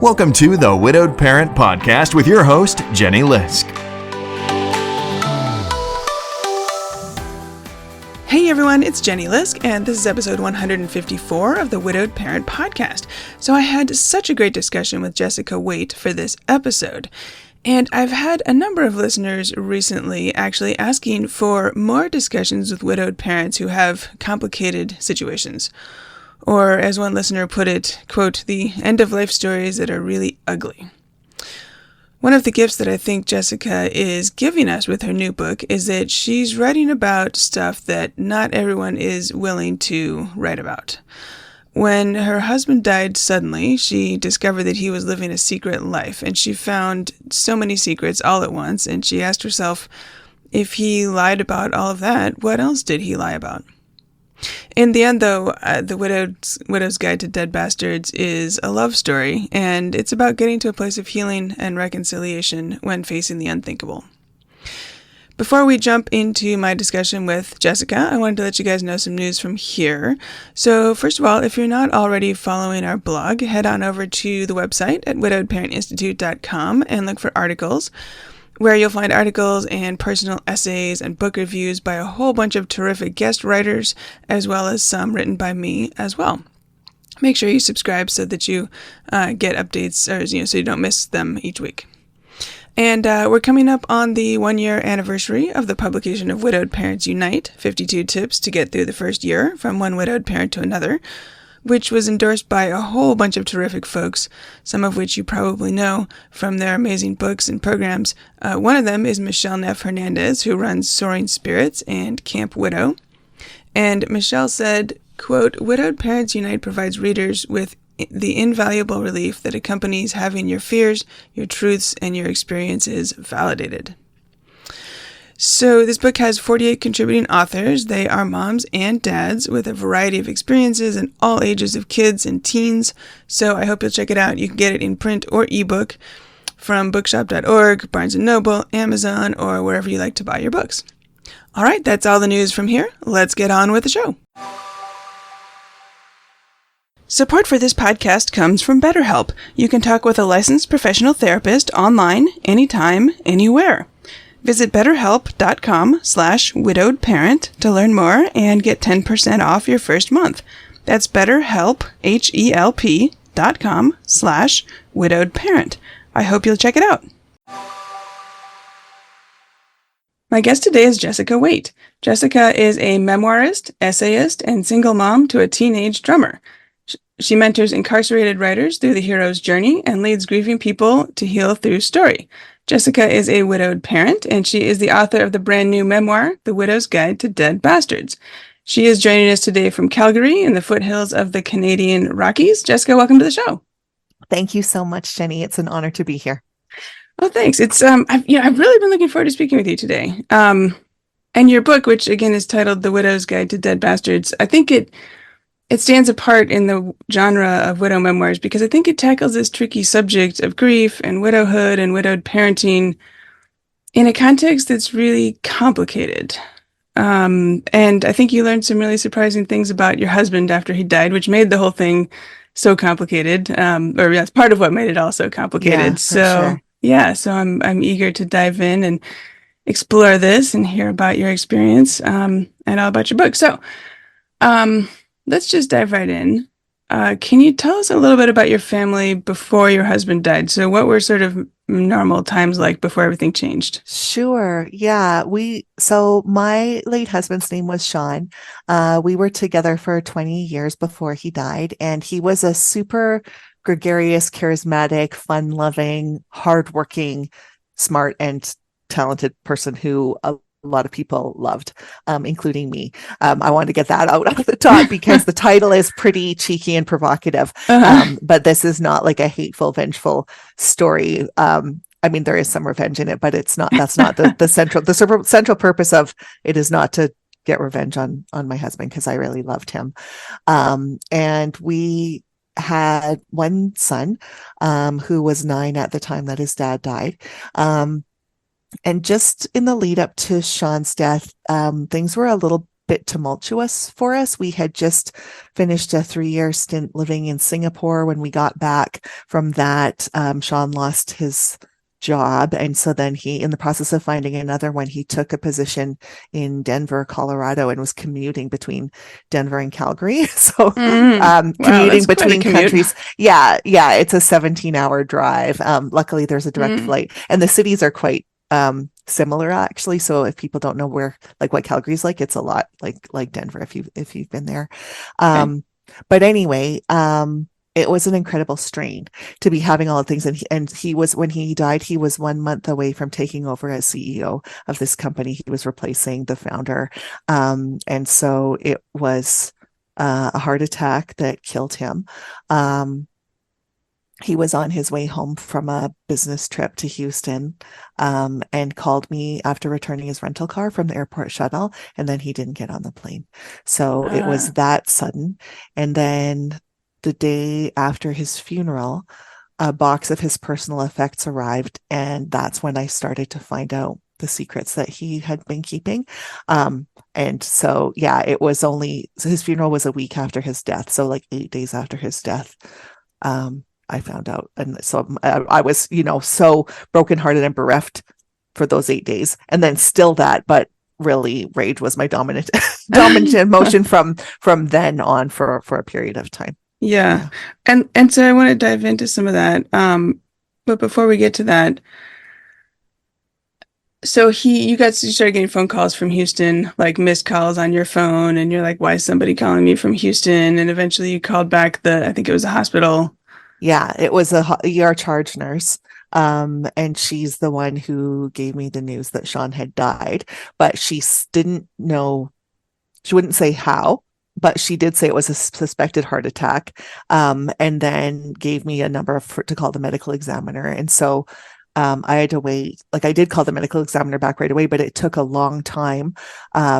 Welcome to the Widowed Parent Podcast with your host, Jenny Lisk. Hey everyone, it's Jenny Lisk, and this is episode 154 of the Widowed Parent Podcast. So I had such a great discussion with Jessica Waite for this episode. And I've had a number of listeners recently actually asking for more discussions with widowed parents who have complicated situations. Or, as one listener put it, quote, the end-of-life stories that are really ugly. One of the gifts that I think Jessica is giving us with her new book is that she's writing about stuff that not everyone is willing to write about. When her husband died suddenly, she discovered that he was living a secret life, and she found so many secrets all at once, and she asked herself, if he lied about all of that, what else did he lie about? In the end, though, The Widow's Guide to Dead Bastards is a love story, and it's about getting to a place of healing and reconciliation when facing the unthinkable. Before we jump into my discussion with Jessica, I wanted to let you guys know some news from here. So first of all, if you're not already following our blog, head on over to the website at widowedparentinstitute.com and look for articles, where you'll find articles and personal essays and book reviews by a whole bunch of terrific guest writers, as well as some written by me as well. Make sure you subscribe so that you get updates, or so you don't miss them each week. And we're coming up on the 1-year anniversary of the publication of Widowed Parents Unite, 52 Tips to Get Through the First Year from One Widowed Parent to Another, which was endorsed by a whole bunch of terrific folks, some of which you probably know from their amazing books and programs. One of them is Michelle Neff Hernandez, who runs Soaring Spirits and Camp Widow. And Michelle said, quote, Widowed Parents Unite provides readers with the invaluable relief that accompanies having your fears, your truths, and your experiences validated. So this book has 48 contributing authors. They are moms and dads with a variety of experiences in all ages of kids and teens. So I hope you'll check it out. You can get it in print or ebook from bookshop.org, Barnes & Noble, Amazon, or wherever you like to buy your books. All right, that's all the news from here. Let's get on with the show. Support for this podcast comes from BetterHelp. You can talk with a licensed professional therapist online, anytime, anywhere. Visit betterhelp.com/widowedparent to learn more and get 10% off your first month. That's BetterHelp, HELP.com/widowedparent. I hope you'll check it out. My guest today is Jessica Waite. Jessica is a memoirist, essayist, and single mom to a teenage drummer. She mentors incarcerated writers through the hero's journey and leads grieving people to heal through story. Jessica is a widowed parent, and she is the author of the brand new memoir, The Widow's Guide to Dead Bastards. She is joining us today from Calgary in the foothills of the Canadian Rockies. Jessica, welcome to the show. Thank you so much, Jenny. It's an honor to be here. Oh, thanks. It's I've really been looking forward to speaking with you today. And your book, which again is titled The Widow's Guide to Dead Bastards, I think it stands apart in the genre of widow memoirs because I think it tackles this tricky subject of grief and widowhood and widowed parenting in a context that's really complicated. And I think you learned some really surprising things about your husband after he died, which made the whole thing so complicated. Or that's part of what made it all so complicated. So I'm eager to dive in and explore this and hear about your experience and all about your book. So, let's just dive right in. Can you tell us a little bit about your family before your husband died? So what were sort of normal times like before everything changed? Sure. Yeah. So my late husband's name was Sean. We were together for 20 years before he died, and he was a super gregarious, charismatic, fun-loving, hardworking, smart, and talented person who a lot of people loved, including me. I wanted to get that out of the top because the title is pretty cheeky and provocative. But this is not like a hateful, vengeful story. I mean, there is some revenge in it, but that's not the central purpose of it is not to get revenge on my husband, because I really loved him. And we had one son, who was 9 at the time that his dad died. And just in the lead up to Sean's death, things were a little bit tumultuous for us. We had just finished a 3-year stint living in Singapore. When we got back from that, Sean lost his job. And so then he, in the process of finding another one, he took a position in Denver, Colorado, and was commuting between Denver and Calgary. So Wow, commuting that's quite a between commute. countries. Yeah, it's a 17-hour drive. Luckily, there's a direct flight, and the cities are quite similar actually. So if people don't know where, like what Calgary's like, it's a lot like Denver if you've been there. Okay. But anyway, it was an incredible strain to be having all the things. And he was, when he died, he was 1 month away from taking over as CEO of this company. He was replacing the founder. And so it was a heart attack that killed him. He was on his way home from a business trip to Houston, and called me after returning his rental car from the airport shuttle. And then he didn't get on the plane. So it was that sudden. And then the day after his funeral, a box of his personal effects arrived. And that's when I started to find out the secrets that he had been keeping. And so, yeah, it was only, so his funeral was a week after his death. So like 8 days after his death, I found out. And so I was, so brokenhearted and bereft for those 8 days. And then still that, but really rage was my dominant emotion from then on for a period of time. Yeah. And so I want to dive into some of that. But before we get to that, so you started getting phone calls from Houston, like missed calls on your phone, and you're like, why is somebody calling me from Houston? And eventually you called back I think it was a hospital. Yeah, it was a ER charge nurse. And she's the one who gave me the news that Sean had died, but she didn't know, she wouldn't say how, but she did say it was a suspected heart attack. And then gave me a number to call the medical examiner. And so I had to wait. Like I did call the medical examiner back right away, but it took a long time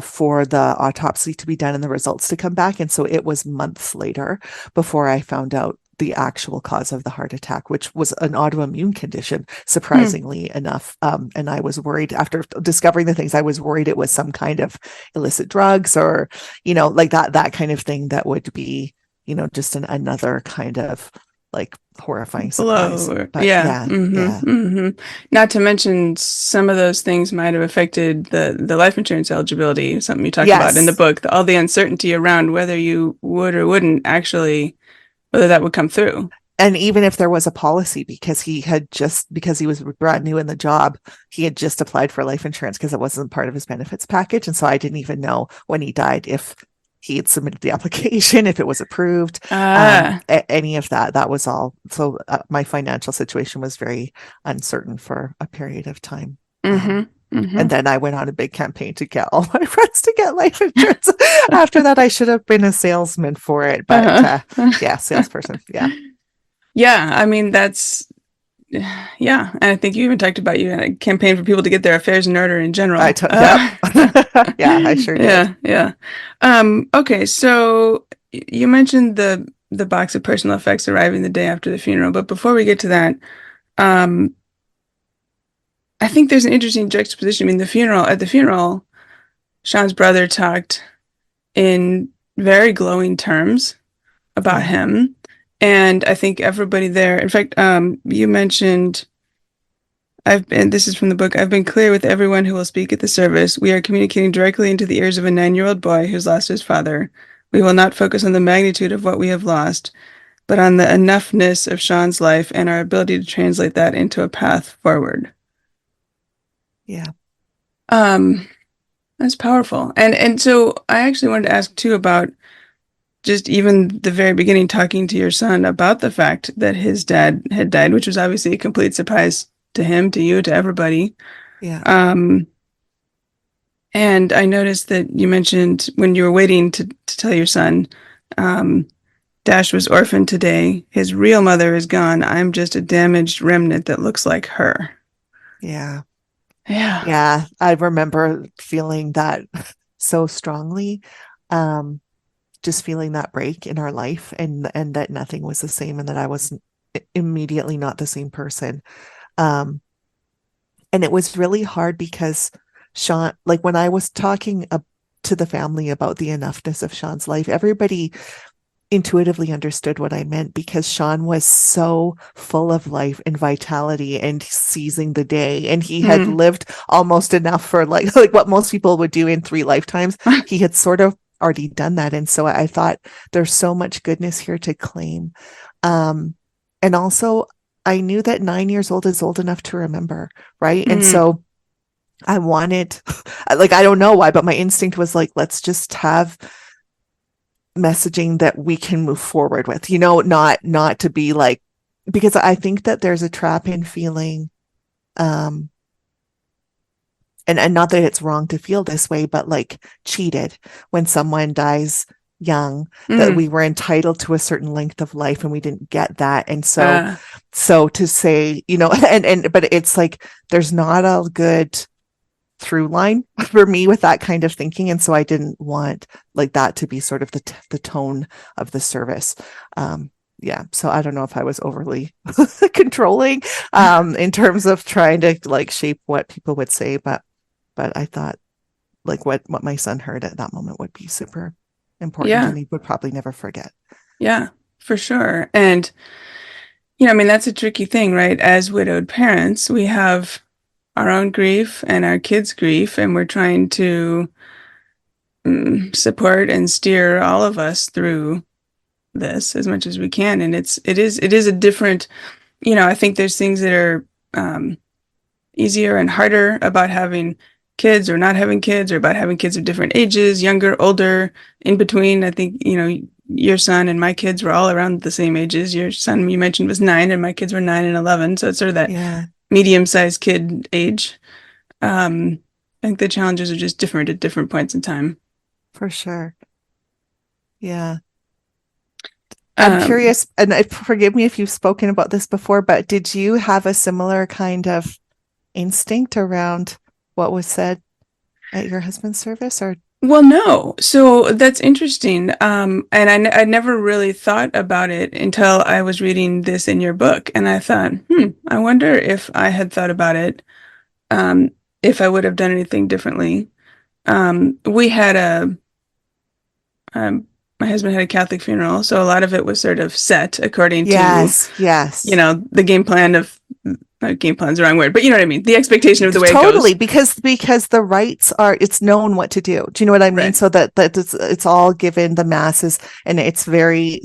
for the autopsy to be done and the results to come back. And so it was months later before I found out the actual cause of the heart attack, which was an autoimmune condition, surprisingly enough. And I was worried after discovering the things, I was worried it was some kind of illicit drugs or, like that kind of thing that would be, just another kind of like horrifying surprise. But Yeah. Not to mention some of those things might have affected the life insurance eligibility, something you talk about in the Yes. book, all the uncertainty around whether you would or wouldn't actually, whether that would come through. And even if there was a policy, because he was brand new in the job, he had just applied for life insurance because it wasn't part of his benefits package. And so I didn't even know when he died if he had submitted the application, if it was approved, any of that. That was all. So my financial situation was very uncertain for a period of time. And then I went on a big campaign to get all my friends to get life insurance. After that, I should have been a salesman for it. But salesperson. Yeah. Yeah. I mean, yeah. And I think you even talked about you had a campaign for people to get their affairs in order in general. Yep. Yeah, I sure did. Yeah. Okay. So you mentioned the box of personal effects arriving the day after the funeral. But before we get to that, I think there's an interesting juxtaposition. I mean, at the funeral, Sean's brother talked in very glowing terms about him. And I think everybody there, in fact, you mentioned, this is from the book, I've been clear with everyone who will speak at the service. We are communicating directly into the ears of a 9-year-old boy who's lost his father. We will not focus on the magnitude of what we have lost, but on the enoughness of Sean's life and our ability to translate that into a path forward. Yeah. That's powerful. And so I actually wanted to ask too about just even the very beginning, talking to your son about the fact that his dad had died, which was obviously a complete surprise to him, to you, to everybody. Yeah. And I noticed that you mentioned when you were waiting to tell your son, Dash was orphaned today. His real mother is gone. I'm just a damaged remnant that looks like her. Yeah. Yeah. Yeah. I remember feeling that so strongly. Just feeling that break in our life and that nothing was the same and that I was immediately not the same person. And it was really hard because Sean, like when I was talking to the family about the enoughness of Sean's life. Everybody intuitively understood what I meant because Sean was so full of life and vitality and seizing the day. And he had lived almost enough for like what most people would do in 3 lifetimes. He had sort of already done that. And so I thought there's so much goodness here to claim. And also I knew that 9 years old is old enough to remember. Right. And so I wanted, like, I don't know why, but my instinct was like, let's just have messaging that we can move forward with, not to be like, because I think that there's a trap in feeling, and not that it's wrong to feel this way, but like cheated when someone dies young, that we were entitled to a certain length of life and we didn't get that. And so to say, but it's like, there's not a good through line for me with that kind of thinking. And so I didn't want like that to be sort of the tone of the service. So I don't know if I was overly controlling in terms of trying to like shape what people would say, but I thought like what my son heard at that moment would be super important and he would probably never forget. Yeah, for sure. And I mean, that's a tricky thing, right? As widowed parents, we have our own grief and our kids' grief, and we're trying to support and steer all of us through this as much as we can. And it is a different, I think there's things that are easier and harder about having kids or not having kids, or about having kids of different ages, younger, older, in between. I think, your son and my kids were all around the same ages. Your son, you mentioned, was 9 and my kids were 9 and 11. So it's sort of that medium-sized kid age. I think the challenges are just different at different points in time. For sure. Yeah. I'm curious, and forgive me if you've spoken about this before, but did you have a similar kind of instinct around what was said at your husband's service? Or well, no. So that's interesting. And I never really thought about it until I was reading this in your book. And I thought, I wonder if I had thought about it, if I would have done anything differently. We had my husband had a Catholic funeral, so a lot of it was sort of set according to, the game plan of, game plan's the wrong word, but you know what I mean? The expectation of the way it goes. Totally, because the rites are, it's known what to do. Do you know what I mean? Right. So that it's all given the masses, and it's very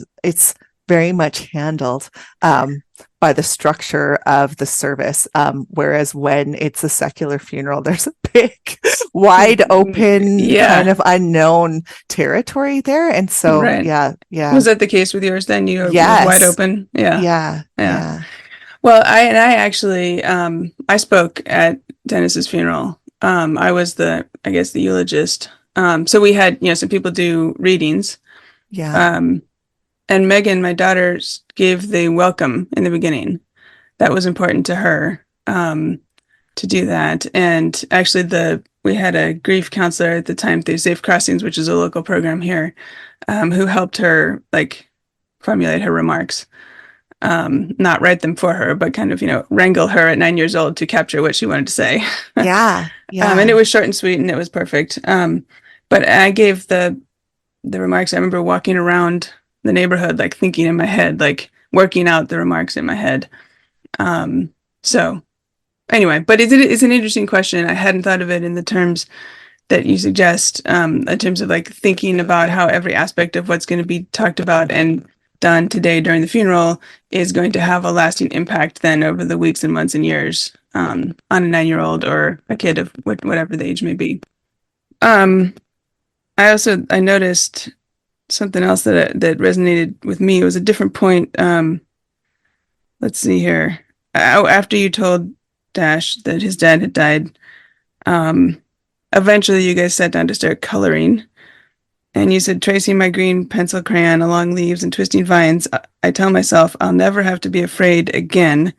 much handled by the structure of the service. Whereas when it's a secular funeral, there's a big, wide open, kind of unknown territory there. And so, yeah. Was that the case with yours then? You were wide open? Yeah. Well, I actually, I spoke at Dennis's funeral. I was the eulogist. So we had, some people do readings. Yeah. And Megan, my daughter, gave the welcome in the beginning. That was important to her, to do that. And actually we had a grief counselor at the time through Safe Crossings, which is a local program here, who helped her like formulate her remarks. Not write them for her, but kind of, wrangle her at 9 years old to capture what she wanted to say. Yeah. And it was short and sweet and it was perfect. But I gave the remarks. I remember walking around the neighborhood, like thinking in my head, like working out the remarks in my head. So anyway, but it's an interesting question. I hadn't thought of it in the terms that you suggest, in terms of like thinking about how every aspect of what's going to be talked about and done today during the funeral is going to have a lasting impact then over the weeks and months and years, on a 9-year-old or a kid of whatever the age may be. I noticed something else that resonated with me. It was a different point. Let's see here. After you told Dash that his dad had died, eventually you guys sat down to start coloring. And you said, tracing my green pencil crayon along leaves and twisting vines, I tell myself I'll never have to be afraid again.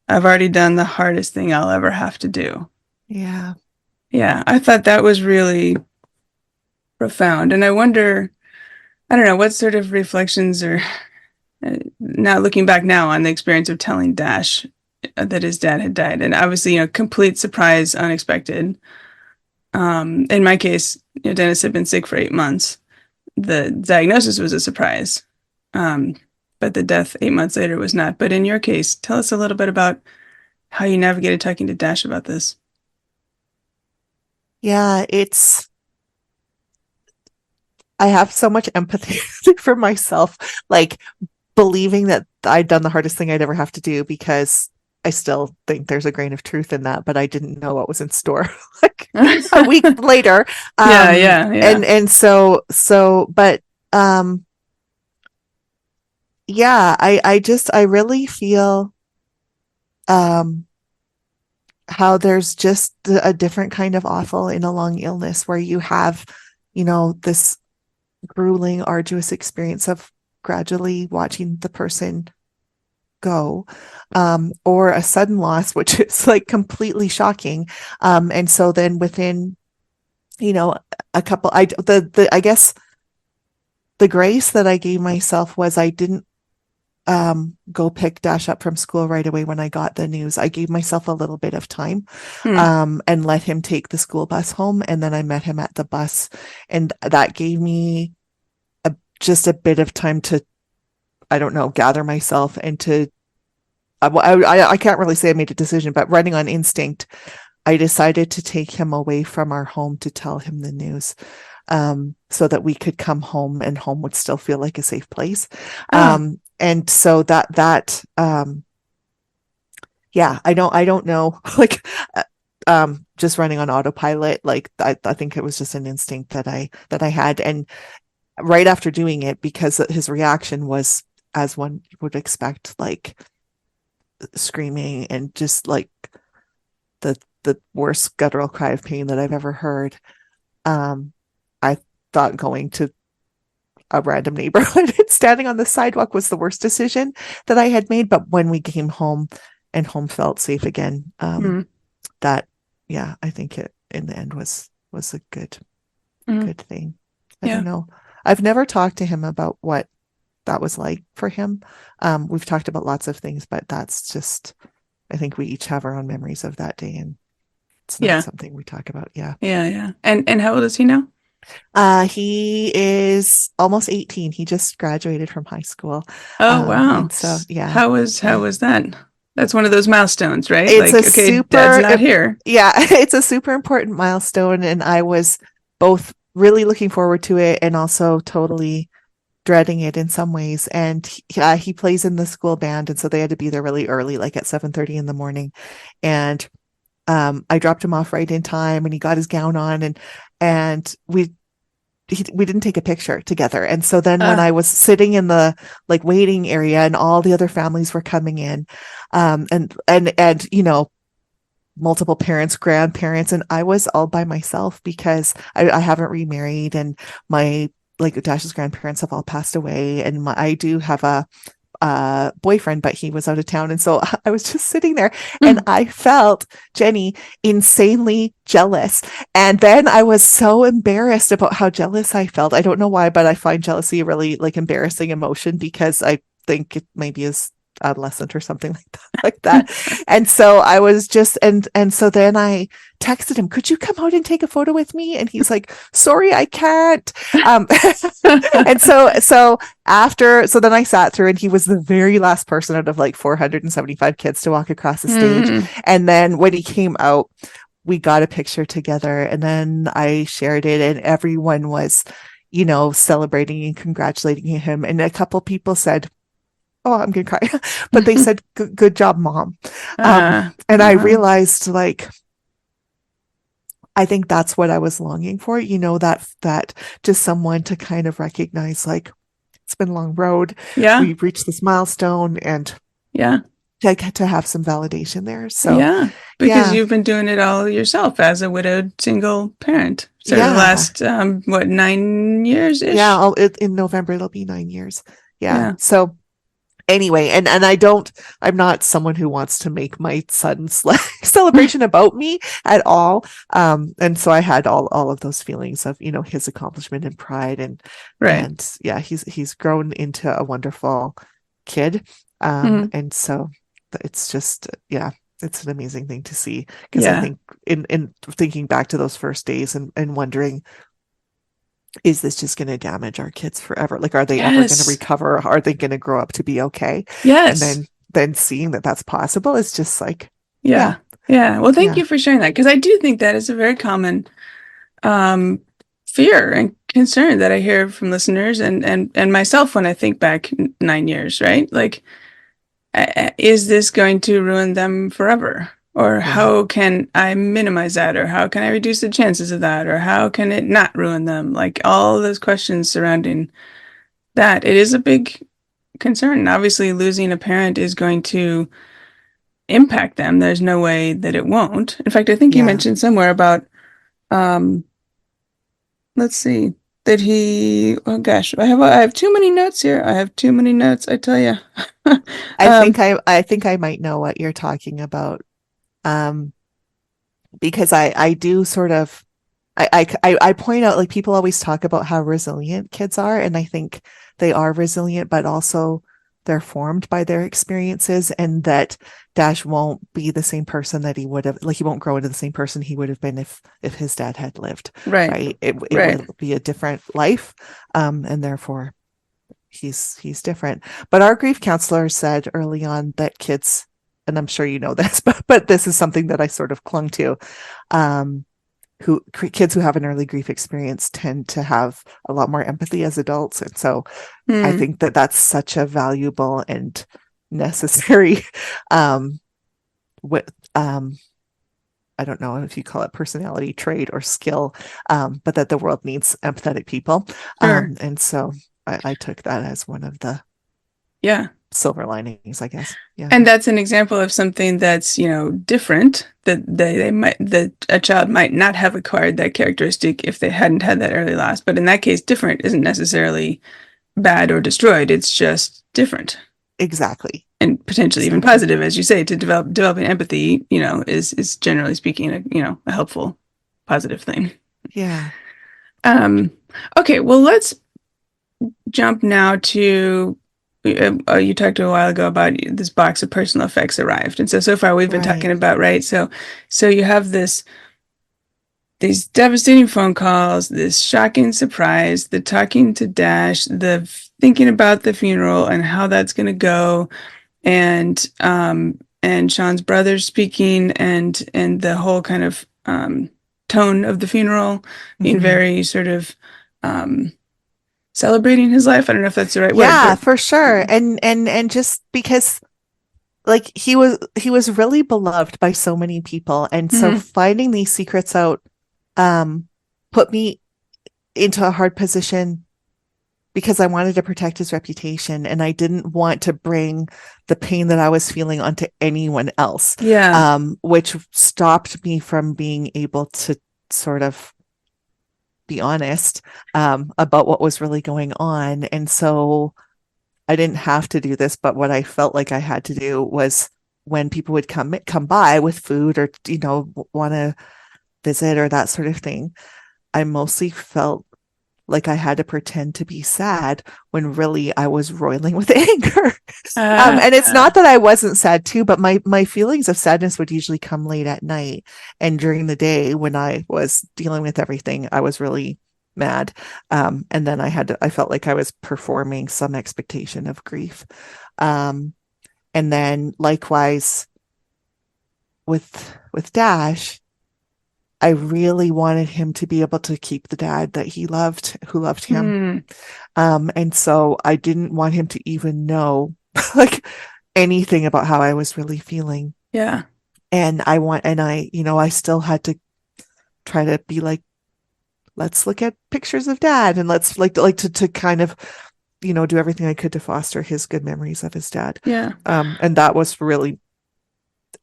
I've already done the hardest thing I'll ever have to do. Yeah. Yeah, I thought that was really profound. And I wonder, I don't know, what sort of reflections or now looking back now on the experience of telling Dash that his dad had died. And obviously, complete surprise, unexpected. In my case, Dennis had been sick for 8 months. The diagnosis was a surprise, but the death 8 months later was not. But in your case, tell us a little bit about how you navigated talking to Dash about this. Yeah, I have so much empathy for myself, like believing that I'd done the hardest thing I'd ever have to do, because I still think there's a grain of truth in that, but I didn't know what was in store like a week later. Yeah. But yeah, I really feel how there's just a different kind of awful in a long illness, where you have, this grueling, arduous experience of gradually watching the person go, or a sudden loss, which is like completely shocking. And so then within, a couple, I guess the grace that I gave myself was I didn't go pick Dash up from school right away when I got the news. I gave myself a little bit of time, and let him take the school bus home. And then I met him at the bus, and that gave me just a bit of time to, I don't know, gather myself and to, I can't really say I made a decision, but running on instinct, I decided to take him away from our home to tell him the news, so that we could come home and home would still feel like a safe place. And so yeah, I don't know, like, just running on autopilot. Like, I think it was just an instinct that I had. And right after doing it, because his reaction was, as one would expect, like screaming and just like the worst guttural cry of pain that I've ever heard. I thought going to a random neighborhood and standing on the sidewalk was the worst decision that I had made. But when we came home and home felt safe again, that, yeah, I think it in the end was a good thing. I don't know. I've never talked to him about what that was like for him. We've talked about lots of things, but that's just, I think we each have our own memories of that day, and it's not something we talk about. Yeah. And how old is he now? He is almost 18. He just graduated from high school. Oh, wow. And so, yeah. How was that? That's one of those milestones, right? It's like, okay, Dad's not here. Yeah, it's a super important milestone, and I was both really looking forward to it and also totally dreading it in some ways. And he plays in the school band, and so they had to be there really early, like at 7:30 in the morning. And I dropped him off right in time, and he got his gown on, and we didn't take a picture together. And so then when I was sitting in the like waiting area and all the other families were coming in, and multiple parents, grandparents, and I was all by myself because I haven't remarried, and my, like, Dash's grandparents have all passed away, and I do have a boyfriend, but he was out of town. And so I was just sitting there, and I felt, Jenny, insanely jealous. And then I was so embarrassed about how jealous I felt. I don't know why, but I find jealousy a really like embarrassing emotion, because I think it maybe is adolescent or something like that. And so I was just, and so then I texted him, could you come out and take a photo with me? And he's like, sorry, I can't. And so then I sat through, and he was the very last person out of like 475 kids to walk across the stage. And then when he came out, we got a picture together, and then I shared it, and everyone was, celebrating and congratulating him. And a couple people said, oh, I'm gonna cry, but they said, good job, Mom. And I realized, like, I think that's what I was longing for, that just someone to kind of recognize, like, it's been a long road. Yeah. We've reached this milestone, and to have some validation there. So because you've been doing it all yourself as a widowed single parent. So the last 9 years ish. Yeah, in November it'll be 9 years. Yeah. So anyway, and I'm not someone who wants to make my son's celebration about me at all. And so I had all of those feelings of, his accomplishment and pride, and yeah, he's grown into a wonderful kid. And so it's just, it's an amazing thing to see, because I think in thinking back to those first days and wondering is this just going to damage our kids forever? Like, are they ever going to Yes. recover? Are they going to grow up to be okay? And Yes. then seeing that that's possible is just like, yeah, Yeah. Yeah. Well, thank yeah, you for sharing that because I do think that is a very common um, fear and concern that I hear from listeners and myself when I think back 9 years, right? Like, is this going to ruin them forever? Or yeah, how can I minimize that? Or how can I reduce the chances of that? Or how can it not ruin them? Like all those questions surrounding that. It is a big concern. And obviously, losing a parent is going to impact them. There's no way that it won't. In fact, I think you yeah. mentioned somewhere about, um, let's see, that he, oh gosh, I have too many notes here. I have too many notes, I tell you. Um, I think I might know what you're talking about. Um, because I do sort of I point out like people always talk about how resilient kids are, and I think they are resilient, but also they're formed by their experiences, and that Dash won't be the same person that he would have, like he won't grow into the same person he would have been if his dad had lived, right, right? It right. will be a different life, and therefore he's different. But our grief counselor said early on that kids, and I'm sure you know this, but this is something that I sort of clung to. Um, who kids who have an early grief experience tend to have a lot more empathy as adults, and so I Hmm, think that that's such a valuable and necessary um with I don't know if you call it personality trait or skill, but that the world needs empathetic people, sure. and so I took that as one of the Yeah. silver linings, I guess. Yeah, And that's an example of something that's, different that they might that a child might not have acquired that characteristic if they hadn't had that early loss. But in that case, different isn't necessarily bad or destroyed. It's just different exactly, and potentially even exactly. positive, as you say, to developing empathy, is generally speaking a helpful, positive thing. Yeah, Um, okay, well, let's jump now to you talked a while ago about this box of personal effects arrived, and so far we've been talking right. about right. So you have these devastating phone calls, this shocking surprise, the talking to Dash, the thinking about the funeral and how that's going to go, and Sean's brother speaking, and the whole kind of tone of the funeral being Mhm. very sort of um, celebrating his life. I don't know if that's the right word, Yeah, but for sure. And just because like he was really beloved by so many people, and so mhm. finding these secrets out um put me into a hard position because I wanted to protect his reputation, and I didn't want to bring the pain that I was feeling onto anyone else, Yeah. which stopped me from being able to sort of be honest about what was really going on. And so I didn't have to do this, but what I felt like I had to do was when people would come by with food or want to visit or that sort of thing, I mostly felt like I had to pretend to be sad when really I was roiling with anger. And it's Uh, not that I wasn't sad too, but my feelings of sadness would usually come late at night, and during the day when I was dealing with everything, I was really mad. And then I felt like I was performing some expectation of grief. Um, and then likewise with Dash, I really wanted him to be able to keep the dad that he loved, who loved him. hmm, And so I didn't want him to even know like anything about how I was really feeling. yeah. And I still had to try to be like, let's look at pictures of dad, and let's to kind of, do everything I could to foster his good memories of his dad. Yeah. And that was really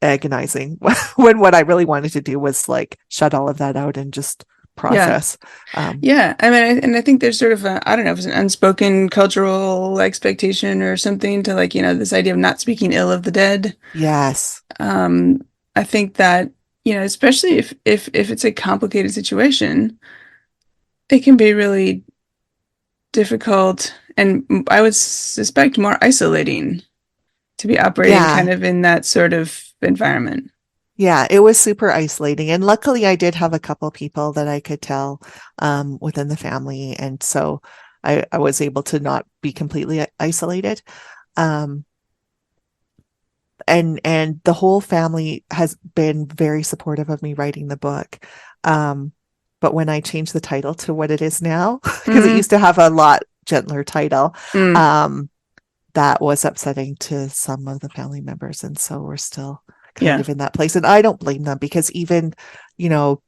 agonizing when what I really wanted to do was like shut all of that out and just Yeah. process. Um, Yeah. I mean, and I think there's sort of I don't know if it's an unspoken cultural expectation or something to like, this idea of not speaking ill of the dead. yes. Um, I think that, especially if it's a complicated situation, it can be really difficult and I would suspect more isolating to be operating kind Yeah. of in that sort of environment. Yeah, it was super isolating. And luckily I did have a couple people that I could tell within the family. And so I was able to not be completely isolated. Um, and the whole family has been very supportive of me writing the book. But when I changed the title to what it is now, because it Mm, used to have a lot gentler title, mm, um, that was upsetting to some of the family members. And so we're still kind yeah. of in that place. And I don't blame them because even, you know,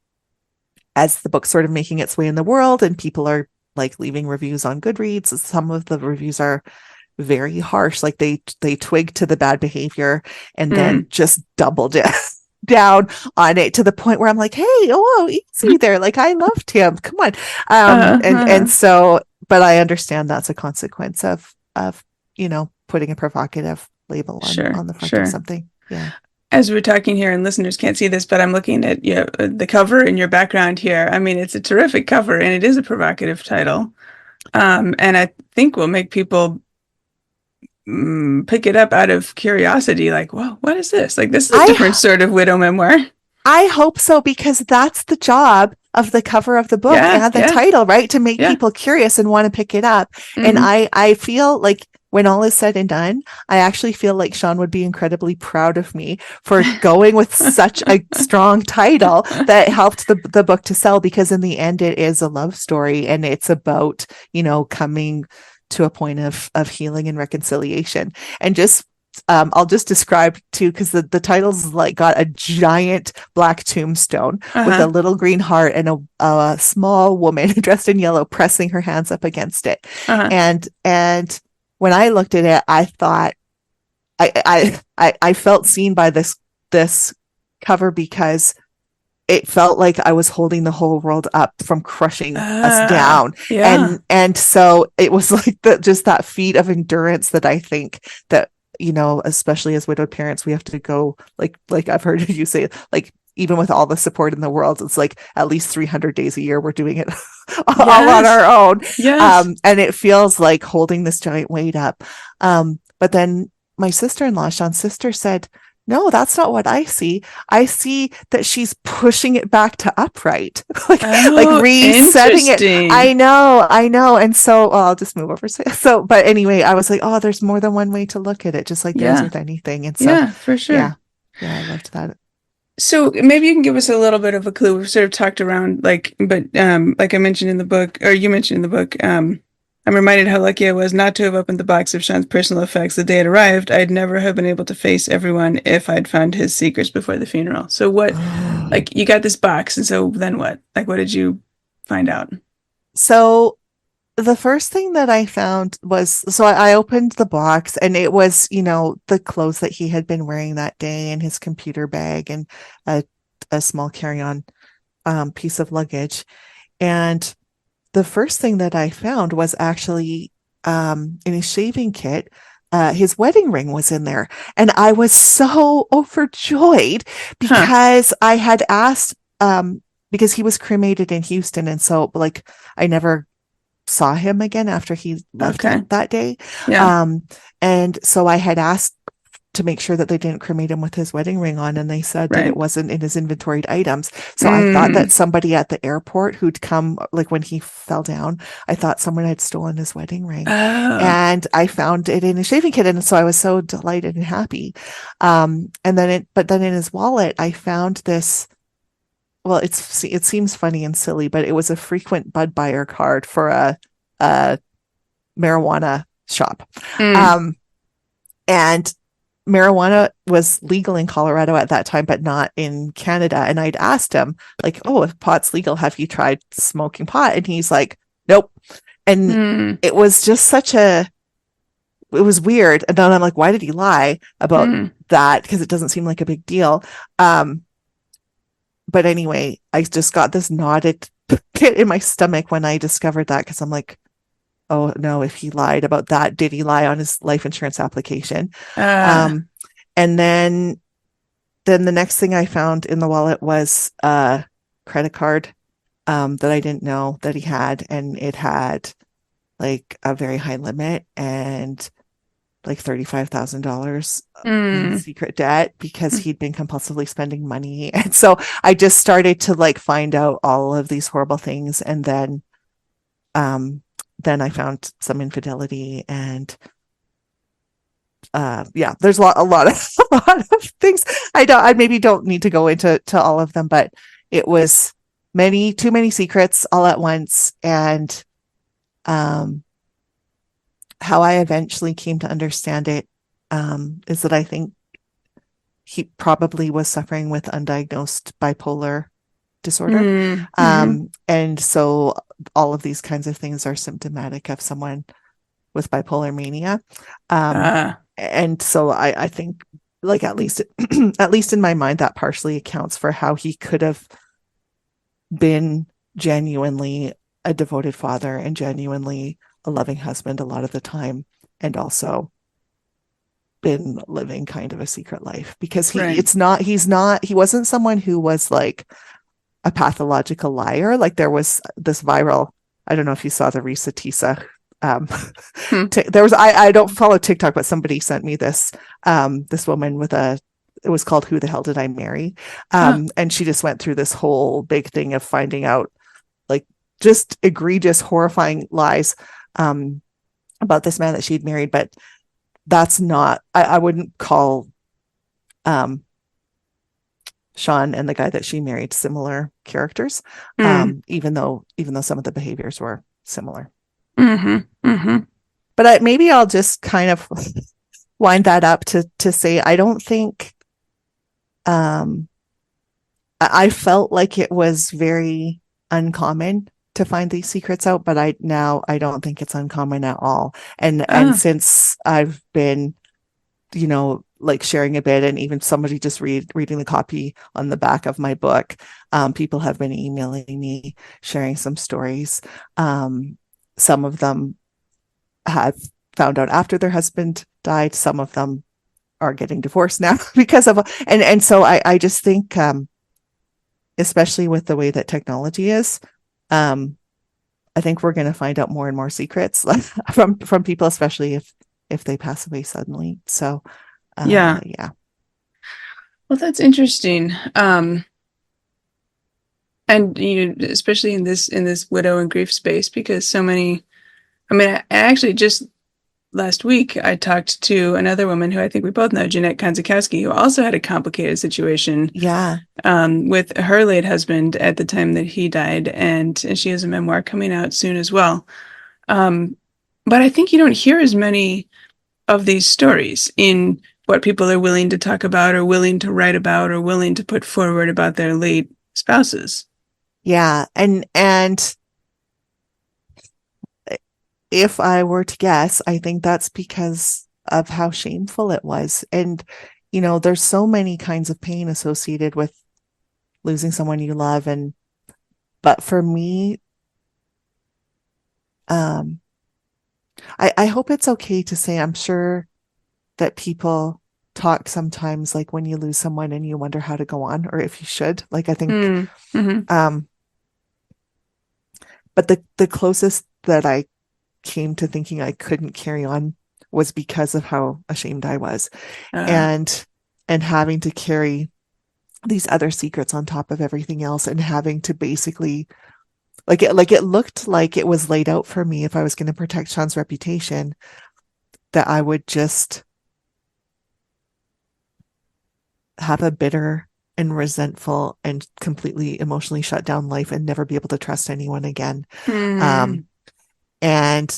as the book's sort of making its way in the world and people are like leaving reviews on Goodreads, some of the reviews are very harsh. Like they twig to the bad behavior and then Mm. just doubled it down on it to the point where I'm like, hey, oh, easy there. Like I loved him. Come on. And Uh-huh. so, but I understand that's a consequence of, you know, putting a provocative label Sure, on the front of sure. something. Yeah. As we're talking here, and listeners can't see this, but I'm looking at the cover in your background here. I mean, it's a terrific cover, and it is a provocative title. And I think will make people pick it up out of curiosity. Like, whoa, what is this? Like, this is a different I sort of widow memoir. I hope so because that's the job of the cover of the book Yeah, and the yeah, title, right? To make yeah. people curious and want to pick it up. And Hmm. I feel like when all is said and done, I actually feel like Sean would be incredibly proud of me for going with such a strong title that helped the book to sell because in the end it is a love story and it's about, you know, coming to a point of healing and reconciliation. And just I'll just describe too, because the title's like got a giant black tombstone with a Uh-huh. little green heart and a small woman dressed in yellow pressing her hands up against it. Uh-huh. And when I looked at it, I thought I felt seen by this cover because it felt like I was holding the whole world up from crushing us down. Yeah. And so it was like just that feat of endurance that I think that, you know, especially as widowed parents, we have to go like I've heard you say, like, even with all the support in the world, it's like at least 300 days a year we're doing it all on Yes. our own. Yes. And it feels like holding this giant weight up. But then my sister-in-law, Sean's sister, said, no, that's not what I see. I see that she's pushing it back to upright, like Oh, resetting it. interesting. I know. And so well, I'll just move over. So, but anyway, I was like, oh, there's more than one way to look at it, just like there is Yeah. with anything. And so, Yeah, for yeah, sure. yeah, I loved that. So maybe you can give us a little bit of a clue. We've sort of talked around but like I mentioned in the book, or you mentioned in the book, I'm reminded how lucky I was not to have opened the box of Sean's personal effects the day it arrived. I'd never have been able to face everyone if I'd found his secrets before the funeral. So what, like you got this box, and so then what? Like what did you find out? So the first thing that I found was so I opened the box and it was, you know, the clothes that he had been wearing that day and his computer bag and a, a small carry-on piece of luggage. And the first thing that I found was actually in his shaving kit. His wedding ring was in there. And I was so overjoyed Huh. because I had asked, because he was cremated in Houston. And so, like, I never saw him again after he left Okay. that day. Yeah. Um, and so I had asked to make sure that they didn't cremate him with his wedding ring on, and they said that it Right. wasn't in his inventoried items. So I thought that Mm. somebody at the airport who'd come, like when he fell down, I thought someone had stolen his wedding ring. Oh. And I found it in his shaving kit, and so I was so delighted and happy. But then in his wallet, I found this. Well, it seems funny and silly, but it was a frequent bud buyer card for a marijuana shop. Mm. Um, and marijuana was legal in Colorado at that time, but not in Canada. And I'd asked him, like, oh, if pot's legal, have you tried smoking pot? And he's like, nope. And Mm. it was just it was weird. And then I'm like, why did he lie about Mm. that? Because it doesn't seem like a big deal. But anyway, I just got this knotted pit in my stomach when I discovered that because I'm like, oh no, if he lied about that, did he lie on his life insurance application? Uh, Um, and then the next thing I found in the wallet was a credit card that I didn't know that he had, and it had like a very high limit, and like $35,000 in Mm. secret debt because he'd been compulsively spending money. And so I just started to like find out all of these horrible things. And then I found some infidelity and yeah, there's a lot of a lot of things. I maybe don't need to go into all of them, but it was too many secrets all at once. And um how I eventually came to understand it is that I think he probably was suffering with undiagnosed bipolar disorder. Mm. Mm-hmm. And so all of these kinds of things are symptomatic of someone with bipolar mania. Um, Ah, and so I think like at least at least in my mind that partially accounts for how he could have been genuinely a devoted father and genuinely a loving husband a lot of the time, and also been living kind of a secret life because right. he wasn't someone who was like a pathological liar. Like there was this viral, I don't know if you saw the Risa Tisa. Um, Hmm. there was, I don't follow TikTok, but somebody sent me this woman with it was called Who the Hell Did I Marry? Ah, And she just went through this whole big thing of finding out like just egregious, horrifying lies, about this man that she'd married. But that's not, I wouldn't call, um, Sean and the guy that she married similar characters, mm. even though some of the behaviors were similar. Mm-hmm. Mm-hmm. But maybe I'll just kind of wind that up to say I don't think um, I felt like it was very uncommon to find these secrets out, but I don't think it's uncommon at all. And Ah, since I've been, like sharing a bit, and even somebody just reading the copy on the back of my book, people have been emailing me, sharing some stories. Some of them have found out after their husband died. Some of them are getting divorced now because of, and so I just think, especially with the way that technology is, um, I think we're going to find out more and more secrets from people, especially if they pass away suddenly. So, yeah. yeah. Well, that's interesting. And especially in this widow and grief space, because so many. I mean, I actually just last week I talked to another woman who I think we both know, Jeanette Konzakowski, who also had a complicated situation Yeah. with her late husband at the time that he died, and she has a memoir coming out soon as well. Um, but I think you don't hear as many of these stories in what people are willing to talk about or willing to write about or willing to put forward about their late spouses. Yeah. And if I were to guess, I think that's because of how shameful it was. And, there's so many kinds of pain associated with losing someone you love. But for me, um, I hope it's okay to say I'm sure that people talk sometimes like when you lose someone and you wonder how to go on or if you should. Like I think, Mm, hmm. um, but the closest that I came to thinking I couldn't carry on was because of how ashamed I was, uh, and having to carry these other secrets on top of everything else, and having to basically it looked like it was laid out for me if I was going to protect Sean's reputation, that I would just have a bitter and resentful and completely emotionally shut down life and never be able to trust anyone again. mm, Um, and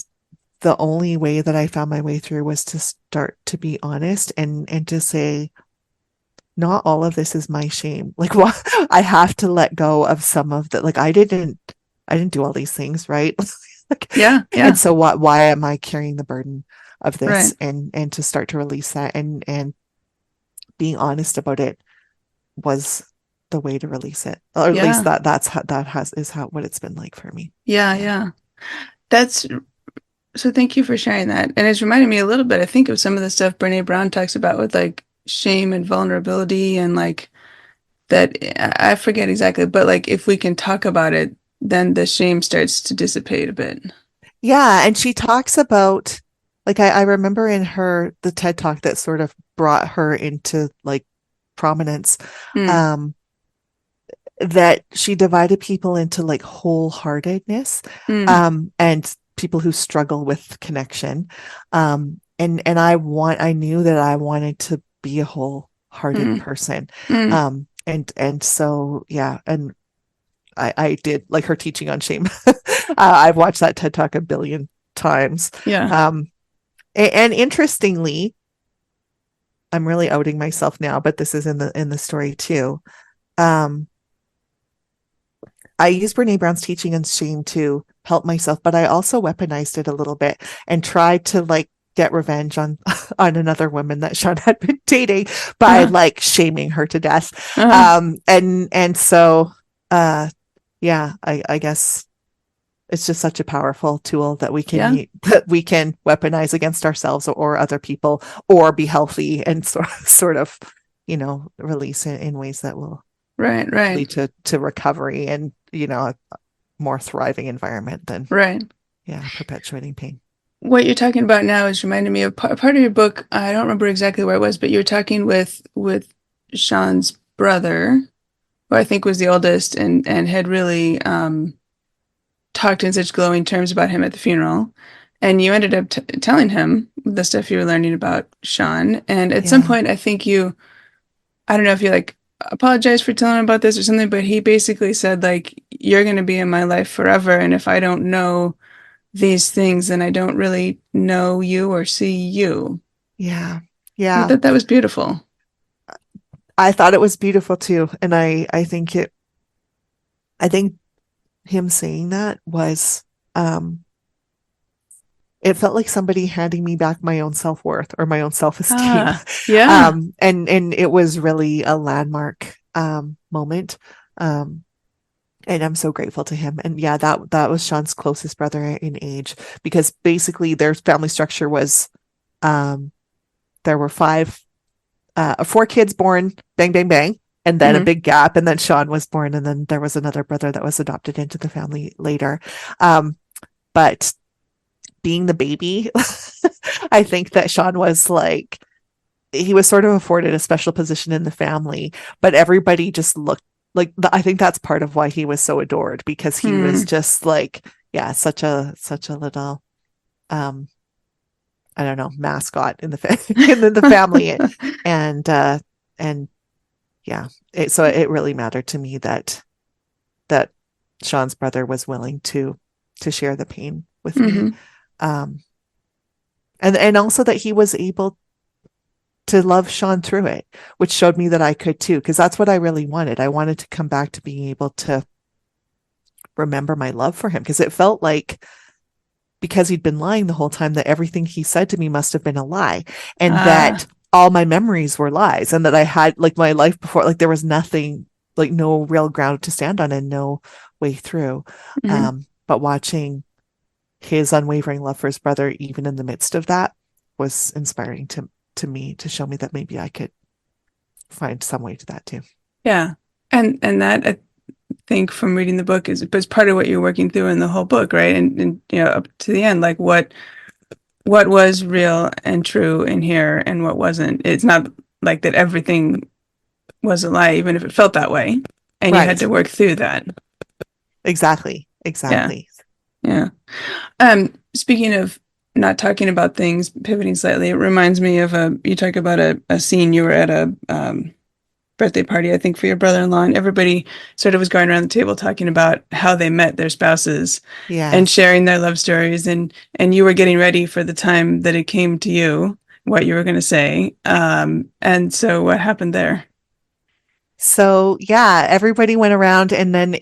the only way that I found my way through was to start to be honest and to say, not all of this is my shame. Like, what I have to let go of some of that. Like, I didn't do all these things, right? Like, yeah, and yeah, so why am I carrying the burden of this? right. And to start to release that, and being honest about it was the way to release it. Or at least Yeah, that's how that has is how what it's been like for me. yeah, Yeah. yeah. That's so thank you for sharing that. And it's reminded me a little bit, I think, of some of the stuff Brene Brown talks about with like shame and vulnerability and like that I forget exactly, but like if we can talk about it, then the shame starts to dissipate a bit. Yeah, and she talks about Like I remember in the TED Talk that sort of brought her into like prominence, Mm, um, that she divided people into like wholeheartedness, mm, and people who struggle with connection. And I knew that I wanted to be a wholehearted mm, person. mm. And so, yeah. And I did like her teaching on shame. I've watched that TED Talk a billion times. Yeah. And interestingly, I'm really outing myself now, but this is in the story too. Um, I used Brene Brown's teaching on shame to help myself, but I also weaponized it a little bit and tried to like get revenge on on another woman that Sean had been dating by Uh-huh. like shaming her to death. Uh-huh. And so uh yeah, I guess it's just such a powerful tool that we can Yeah. that we can weaponize against ourselves or other people, or be healthy and sort of, release it in ways that will Right. Right. lead to recovery and, a more thriving environment than, Right. yeah, perpetuating pain. What you're talking about now is reminding me of part of your book. I don't remember exactly where it was, but you were talking with Sean's brother, who I think was the oldest, and had really talked in such glowing terms about him at the funeral. And you ended up telling him the stuff you were learning about Sean. And at some Yeah. point, I don't know if you like apologized for telling him about this or something, but he basically said, like, you're going to be in my life forever. And if I don't know these things, then I don't really know you or see you. Yeah. I Yeah. thought that was beautiful. I thought it was beautiful too. And I think him saying that was, it felt like somebody handing me back my own self-worth or my own self-esteem. Ah, yeah. And it was really a landmark, moment. Um, and I'm so grateful to him. And yeah, that was Sean's closest brother in age, because basically their family structure was, um, there were four kids born, bang, bang, bang, and then a Hmm. big gap, and then Sean was born, and then there was another brother that was adopted into the family later. But being the baby, I think that Sean was like, he was sort of afforded a special position in the family, but everybody just looked like, I think that's part of why he was so adored, because he was Hmm. just like, yeah, such a little, um, I don't know, mascot in the family. And, and yeah, so it really mattered to me that Sean's brother was willing to share the pain with me. Hmm. Um, and also that he was able to love Sean through it, which showed me that I could too, because that's what I really wanted. I wanted to come back to being able to remember my love for him, because it felt like, because he'd been lying the whole time, that everything he said to me must have been a lie, and Ah. that all my memories were lies, and that I had like my life before, like there was nothing, like no real ground to stand on and no way through. Hmm. But watching his unwavering love for his brother, even in the midst of that, was inspiring to me, to show me that maybe I could find some way to that too. Yeah. And that I think from reading the book is part of what you're working through in the whole book, right? And up to the end, like what was real and true in here and what wasn't. It's not like that everything was a lie, even if it felt that way. And you had Right. to work through that. Exactly. Yeah. Exactly. Yeah. Speaking of not talking about things, pivoting slightly, it reminds me of you talk about a scene you were at a birthday party, I think, for your brother-in-law, and everybody sort of was going around the table talking about how they met their spouses and Yes. sharing their love stories, and you were getting ready for the time that it came to you, what you were going to say. And so what happened there? So yeah, everybody went around, and then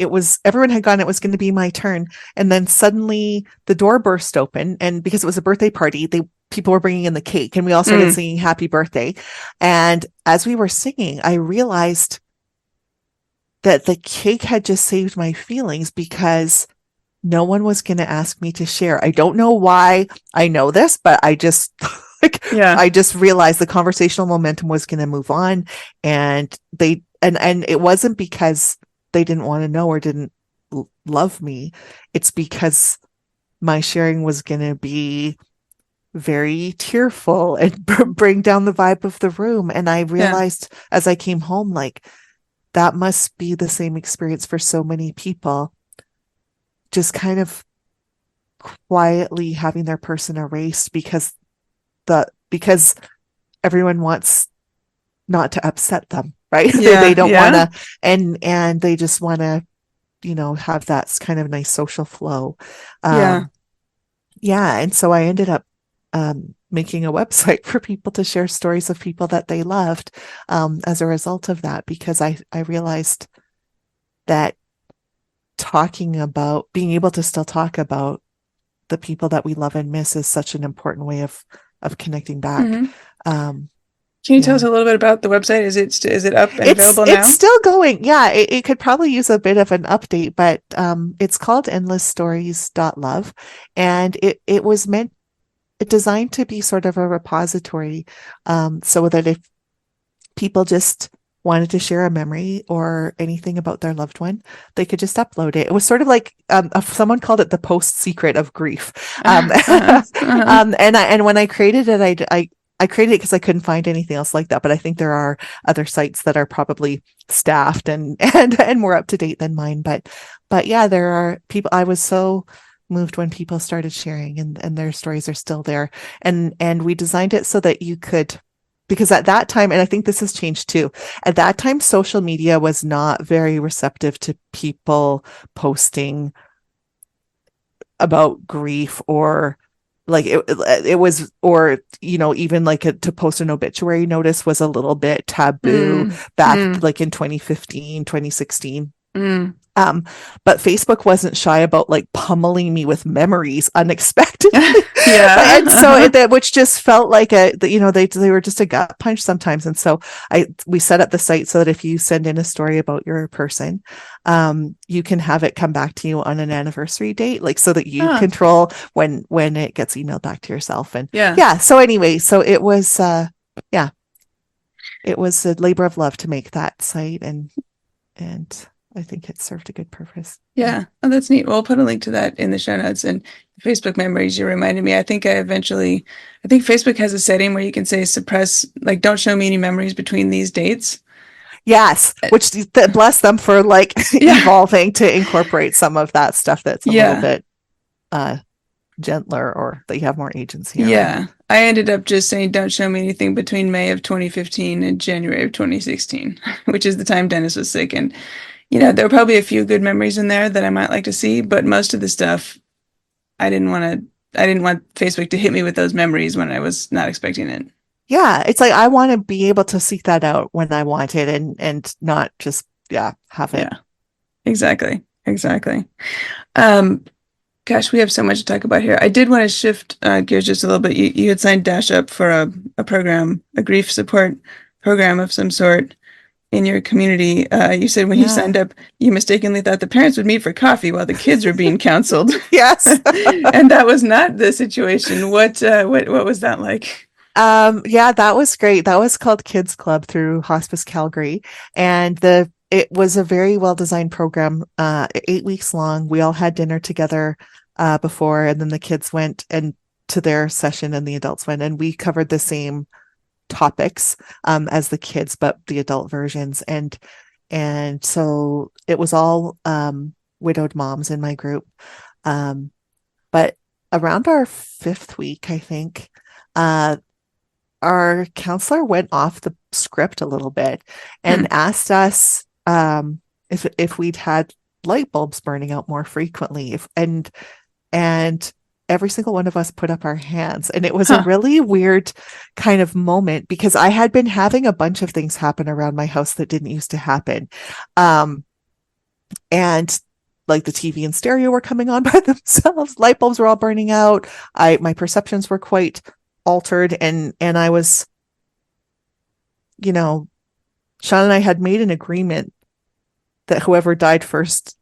everyone had gone, it was going to be my turn. And then suddenly the door burst open, and because it was a birthday party, people were bringing in the cake, and we all started Mm. singing happy birthday. And as we were singing, I realized that the cake had just saved my feelings, because no one was going to ask me to share. I don't know why I know this, but I just like, Yeah. I just realized the conversational momentum was going to move on, and and it wasn't because they didn't want to know or didn't love me. It's because my sharing was going to be very tearful and bring down the vibe of the room. And I realized as I came home, like, that must be the same experience for so many people, just kind of quietly having their person erased because everyone wants not to upset them, right? They don't want to, and they just want to, have that kind of nice social flow. And so I ended up making a website for people to share stories of people that they loved as a result of that, because I realized that being able to still talk about the people that we love and miss is such an important way of connecting back. Can you tell us a little bit about the website? Is it up and available now? It's still going. Yeah, it could probably use a bit of an update, but it's called endlessstories.love, and it was designed to be sort of a repository, so that if people just wanted to share a memory or anything about their loved one, they could just upload it. It was sort of like someone called it the post secret of grief. And when I created it, I created it because I couldn't find anything else like that. But I think there are other sites that are probably staffed and more up to date than mine. But yeah, there are people. I was so moved when people started sharing, and their stories are still there. And we designed it so that you could, because at that time, and I think this has changed too, at that time, social media was not very receptive to people posting about grief, or like it was, or, even like to post an obituary notice was a little bit taboo back like in 2015, 2016. But Facebook wasn't shy about like pummeling me with memories unexpectedly. And so which just felt like they were just a gut punch sometimes. And so we set up the site so that if you send in a story about your person, you can have it come back to you on an anniversary date, like, so that you control when it gets emailed back to yourself. And so anyway, so it was it was a labor of love to make that site, and I think it served a good purpose. Yeah. Oh, that's neat. We'll put a link to that in the show notes. And Facebook memories, you reminded me. I think Facebook has a setting where you can say suppress, like, don't show me any memories between these dates. Yes, which bless them for like evolving to incorporate some of that stuff that's a little bit gentler, or that you have more agency around. I ended up just saying don't show me anything between May of 2015 and January of 2016, which is the time Dennis was sick. And there were probably a few good memories in there that I might like to see, but most of the stuff I didn't want Facebook to hit me with those memories when I was not expecting it. Yeah, it's like I want to be able to seek that out when I want it, and not just have it. Yeah, exactly. Gosh, we have so much to talk about here. I did want to shift gears just a little bit. You had signed Dash up for a program, a grief support program of some sort in your community. You said when you signed up, you mistakenly thought the parents would meet for coffee while the kids were being counseled. Yes. And that was not the situation. What was that like? That was great. That was called Kids Club through Hospice Calgary. And it was a very well-designed program, 8 weeks long. We all had dinner together before, and then the kids went and to their session and the adults went, and we covered the same topics as the kids, but the adult versions. And so it was all widowed moms in my group. But around our 5th week, I think, our counselor went off the script a little bit and asked us if we'd had light bulbs burning out more frequently, and every single one of us put up our hands. And it was a really weird kind of moment, because I had been having a bunch of things happen around my house that didn't used to happen. And like the TV and stereo were coming on by themselves. Light bulbs were all burning out. My perceptions were quite altered. And I was, Sean and I had made an agreement that whoever died first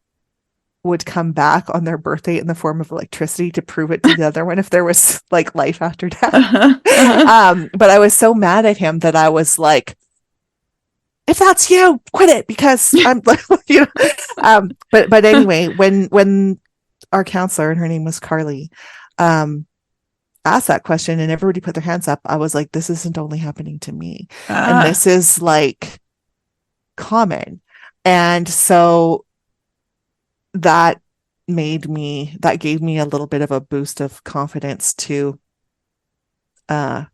would come back on their birthday in the form of electricity to prove it to the other one if there was like life after death. But I was so mad at him that I was like, if that's you, quit it, because I'm like, but anyway, when our counselor, and her name was Carly, asked that question and everybody put their hands up, I was like, this isn't only happening to me. And Ah. this is like common. And so that that gave me a little bit of a boost of confidence to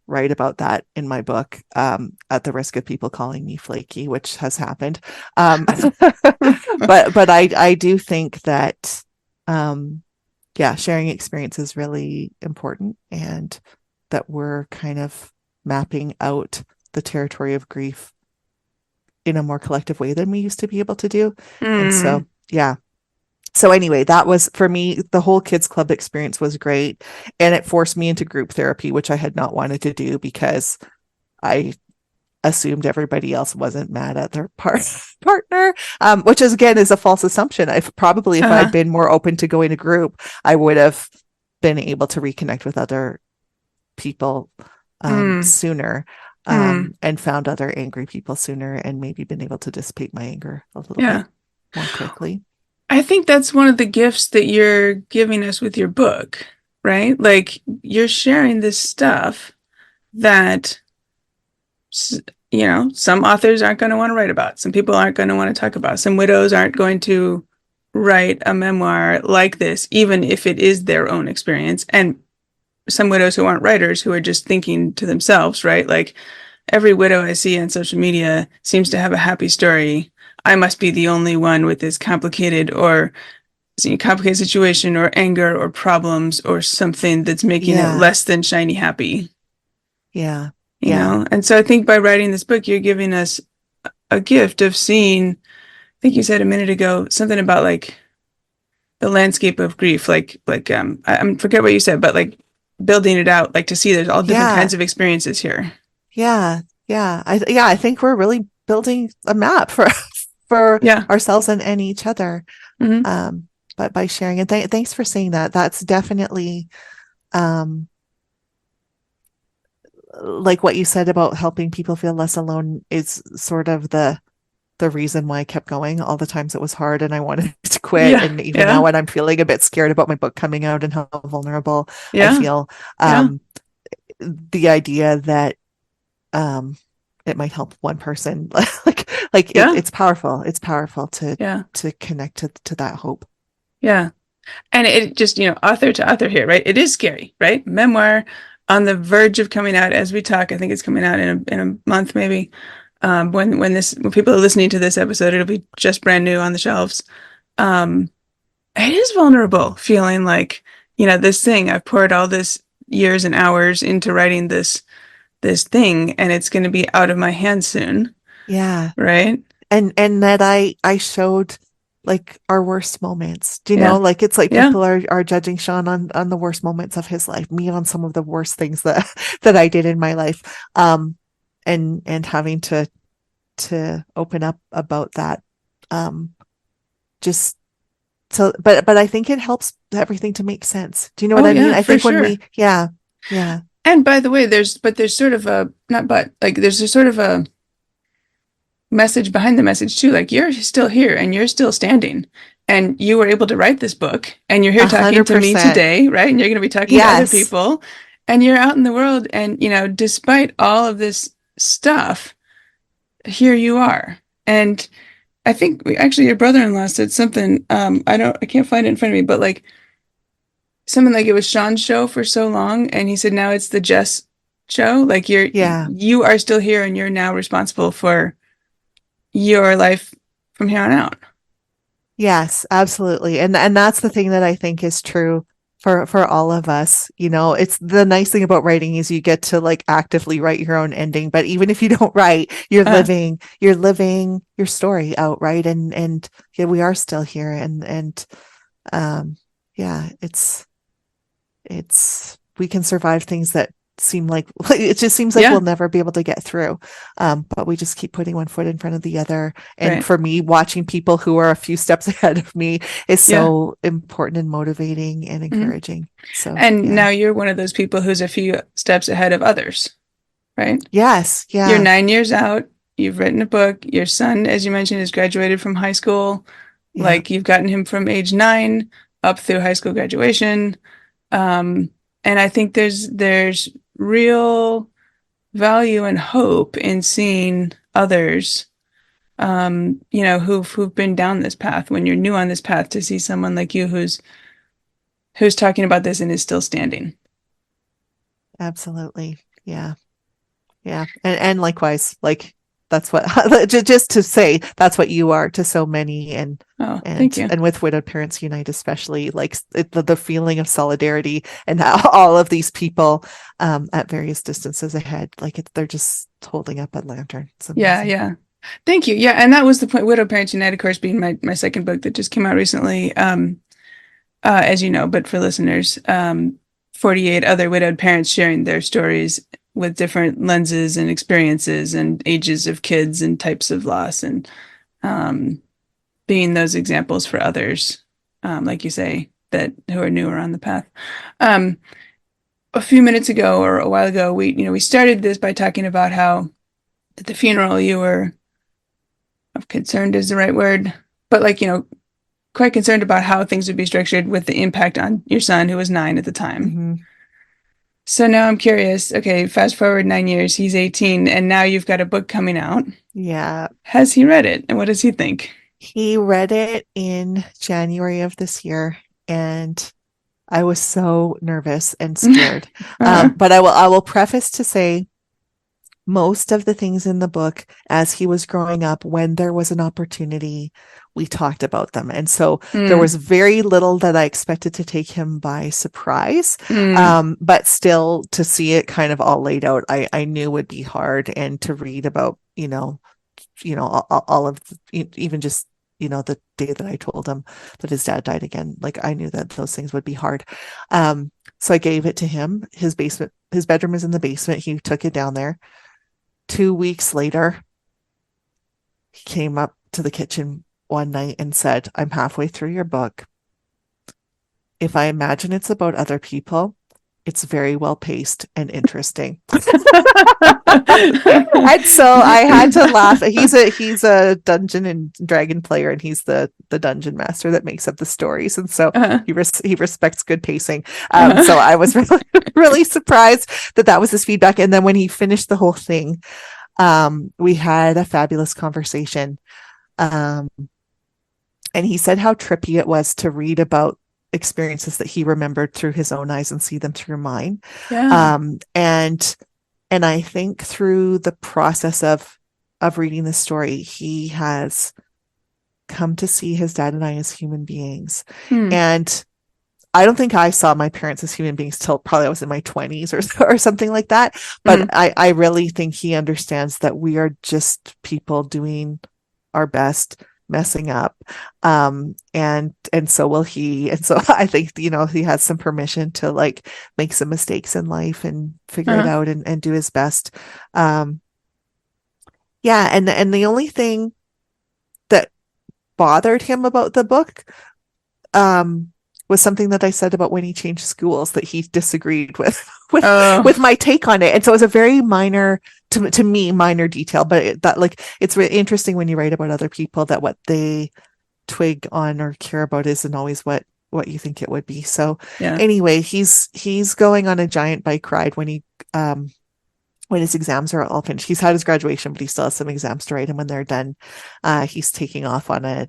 write about that in my book, at the risk of people calling me flaky, which has happened. But I do think that, yeah, sharing experience is really important, and that we're kind of mapping out the territory of grief in a more collective way than we used to be able to do. And Mm. so, yeah. So anyway, that was for me, the whole kids club experience was great. And it forced me into group therapy, which I had not wanted to do because I assumed everybody else wasn't mad at their partner, which is, again, is a false assumption. If I'd Uh-huh. been more open to going to group, I would have been able to reconnect with other people Mm. sooner, Mm. and found other angry people sooner, and maybe been able to dissipate my anger a little Yeah. bit more quickly. I think that's one of the gifts that you're giving us with your book, right? Like you're sharing this stuff that some authors aren't going to want to write about. Some people aren't going to want to talk about. Some widows aren't going to write a memoir like this, even if it is their own experience. And some widows who aren't writers who are just thinking to themselves, right? Like every widow I see on social media seems to have a happy story. I must be the only one with this complicated situation or anger or problems or something that's making it Yeah, less than shiny happy, yeah, yeah, And so I think by writing this book, you're giving us a gift of seeing, I think you said a minute ago, something about like the landscape of grief, I forget what you said, but like building it out, like to see there's all different yeah, kinds of experiences here. yeah, yeah. I think we're really building a map for for Yeah. ourselves and each other. Hmm. Um, but by sharing, and thanks for saying that. That's definitely, um like what you said about helping people feel less alone is sort of the reason why I kept going all the times it was hard and I wanted to quit. Yeah. And even now Yeah. when I'm feeling a bit scared about my book coming out and how vulnerable I Yeah. feel, Yeah. the idea that, um, it might help one person, Yeah. it's powerful. It's powerful Yeah. to connect to that hope. Yeah. And it just, author to author here, right? It is scary, right? Memoir on the verge of coming out as we talk. I think it's coming out in a month, maybe. When people are listening to this episode, it'll be just brand new on the shelves. Um, it is vulnerable, feeling like, this thing I've poured all this years and hours into writing this thing, and it's going to be out of my hands soon, Yeah. right? And that I showed like our worst moments. Do you know, Yeah, like it's like yeah, people are judging Sean on the worst moments of his life, me on some of the worst things that that I did in my life. And having to open up about that. Um just so but I think it helps everything to make sense. Do you know what oh I mean? yeah, I for think when sure. we, yeah, yeah, And by the way, there's sort of a not but like there's a sort of a message behind the message too. Like you're still here and you're still standing, and you were able to write this book, and you're here a talking hundred to me percent. today, right? And you're going to be talking to other Yes. people, and you're out in the world, and despite all of this stuff, here you are. And I think actually your brother-in-law said something. I can't find it in front of me, but like something like it was Sean's show for so long, and he said now it's the Jess show. Like Yeah. you are still here, and you're now responsible for your life from here on out. Yes, absolutely. And that's the thing that I think is true for all of us. You know, it's the nice thing about writing is you get to like actively write your own ending, but even if you don't write, Uh, you're living your story out, right? And yeah, we are still here, and um yeah, it's we can survive things that seem like it just seems like yeah, we'll never be able to get through, but we just keep putting one foot in front of the other. And right. for me, watching people who are a few steps ahead of me is Yeah. so important and motivating and Hmm. encouraging. So And yeah. now you're one of those people who's a few steps ahead of others, right? Yes. You're Yeah. 9 years out. You've written a book. Your son, as you mentioned, has graduated from high school. Yeah. Like you've gotten him from age 9 up through high school graduation. Um, And I think there's real value and hope in seeing others, who've been down this path. When you're new on this path, to see someone like you who's talking about this and is still standing. Absolutely. Yeah. Yeah. And likewise, like that's what just to say that's what you are to so many, and Thank you. and with Widowed Parents Unite especially, like the feeling of solidarity, and how all of these people at various distances ahead, like they're just holding up a lantern. Yeah. Thank you. Yeah, and that was the point. Widowed Parents Unite, of course, being my second book that just came out recently, as you know, but for listeners, 48 other widowed parents sharing their stories with different lenses and experiences and ages of kids and types of loss, and being those examples for others, like you say, that who are newer on the path. A few minutes ago or a while ago, we started this by talking about how at the funeral you were, concerned is the right word, but quite concerned about how things would be structured with the impact on your son, who was 9 at the time. Mm-hmm. So now I'm curious. Okay, fast forward 9 years, he's 18, and now you've got a book coming out. Yeah. Has he read it, and what does he think? He read it in January of this year, and I was so nervous and scared. But I will preface to say, most of the things in the book, as he was growing up, when there was an opportunity, we talked about them. And so there was very little that I expected to take him by surprise. But still, to see it kind of all laid out, I knew would be hard. And to read about, all of even just, the day that I told him that his dad died again, like I knew that those things would be hard. So I gave it to him. His bedroom is in the basement. He took it down there. 2 weeks later, he came up to the kitchen one night and said, "I'm halfway through your book. If I imagine it's about other people, it's very well paced and interesting." And so I had to laugh. He's a Dungeon and Dragon player, and he's the dungeon master that makes up the stories, and so he respects good pacing. So I was really, really surprised that was his feedback. And then when he finished the whole thing, we had a fabulous conversation, and he said how trippy it was to read about experiences that he remembered through his own eyes and see them through mine. And I think through the process of reading the story, he has come to see his dad and I as human beings. And I don't think I saw my parents as human beings till probably I was in my 20s or something like that. But I really think he understands that we are just people doing our best, messing up. And so will he. And so I think, he has some permission to like make some mistakes in life and figure it out and do his best. And the only thing that bothered him about the book, was something that I said about when he changed schools, that he disagreed with my take on it. And so it was a very minor, to me, minor detail, but it's really interesting when you write about other people that what they twig on or care about isn't always what you think it would be. So anyway, he's going on a giant bike ride when his exams are all finished. He's had his graduation, but he still has some exams to write. And when they're done, he's taking off on a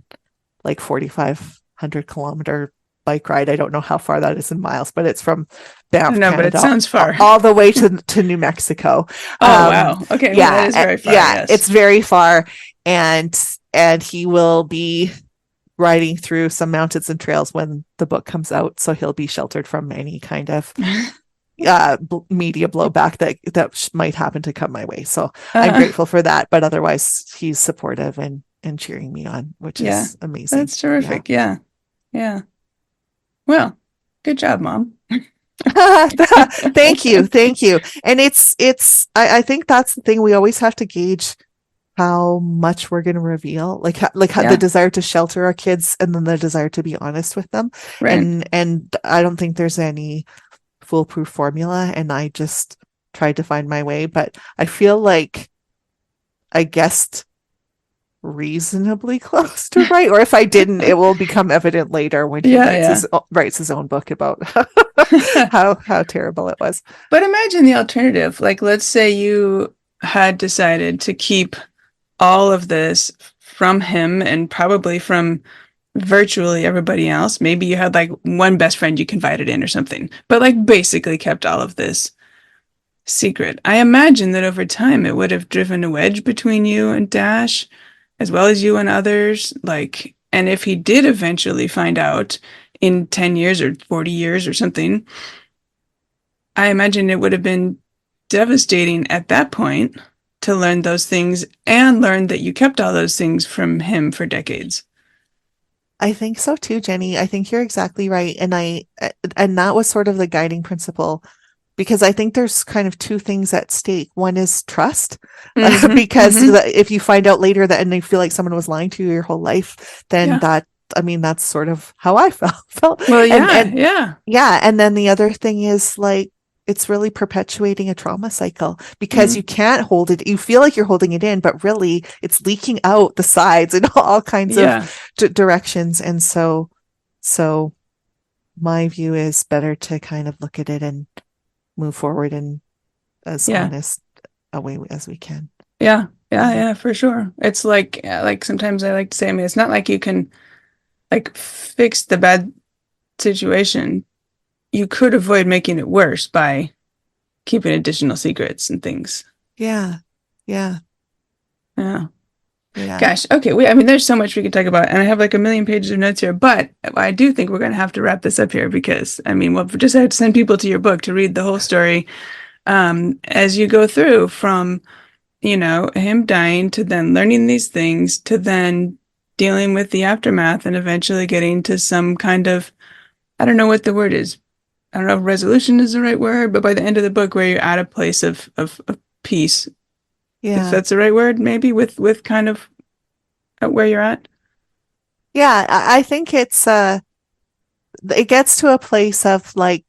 4,500 kilometer bike ride. I don't know how far that is in miles, but it's from Banff, Canada, but it sounds far, all the way to New Mexico. Wow. Okay. Yeah, well, that is very far. Yes. It's very far, and he will be riding through some mountains and trails when the book comes out, so he'll be sheltered from any kind of media blowback that might happen to come my way. So I'm grateful for that, but otherwise he's supportive and cheering me on, which is amazing. That's terrific. Yeah. Well, good job, Mom. Thank you. And I think that's the thing. We always have to gauge how much we're going to reveal, the desire to shelter our kids and then the desire to be honest with them. Right. And I don't think there's any foolproof formula, and I just tried to find my way, but I feel like I guessed reasonably close to right. Or if I didn't, it will become evident later when he writes his own book about how terrible it was. But imagine the alternative. Like, let's say you had decided to keep all of this from him and probably from virtually everybody else. Maybe you had like one best friend you confided in or something, but like basically kept all of this secret. I imagine that over time it would have driven a wedge between you and Dash, as well as you and others. Like, and if he did eventually find out in 10 years or 40 years or something, I imagine it would have been devastating at that point to learn those things and learn that you kept all those things from him for decades. I think so too, Jenny. I think you're exactly right. And that was sort of the guiding principle, because I think there's kind of two things at stake. One is trust, because if you find out later that and you feel like someone was lying to you your whole life, then that's sort of how I felt. Well, yeah. And then the other thing is like, it's really perpetuating a trauma cycle, because you can't hold it. You feel like you're holding it in, but really it's leaking out the sides in all kinds of directions. And so my view is better to kind of look at it and move forward in as honest a way as we can. Yeah, for sure. It's like sometimes I like to say, I mean, it's not like you can like fix the bad situation. You could avoid making it worse by keeping additional secrets and things. Yeah. Gosh. Okay. I mean, there's so much we could talk about, and I have like a million pages of notes here, but I do think we're going to have to wrap this up here because, I mean, we'll just have to send people to your book to read the whole story as you go through from, him dying to then learning these things to then dealing with the aftermath and eventually getting to some kind of, I don't know what the word is. I don't know if resolution is the right word, but by the end of the book where you're at a place of peace. Yeah. If that's the right word, maybe with kind of where you're at. Yeah, I think it gets to a place of like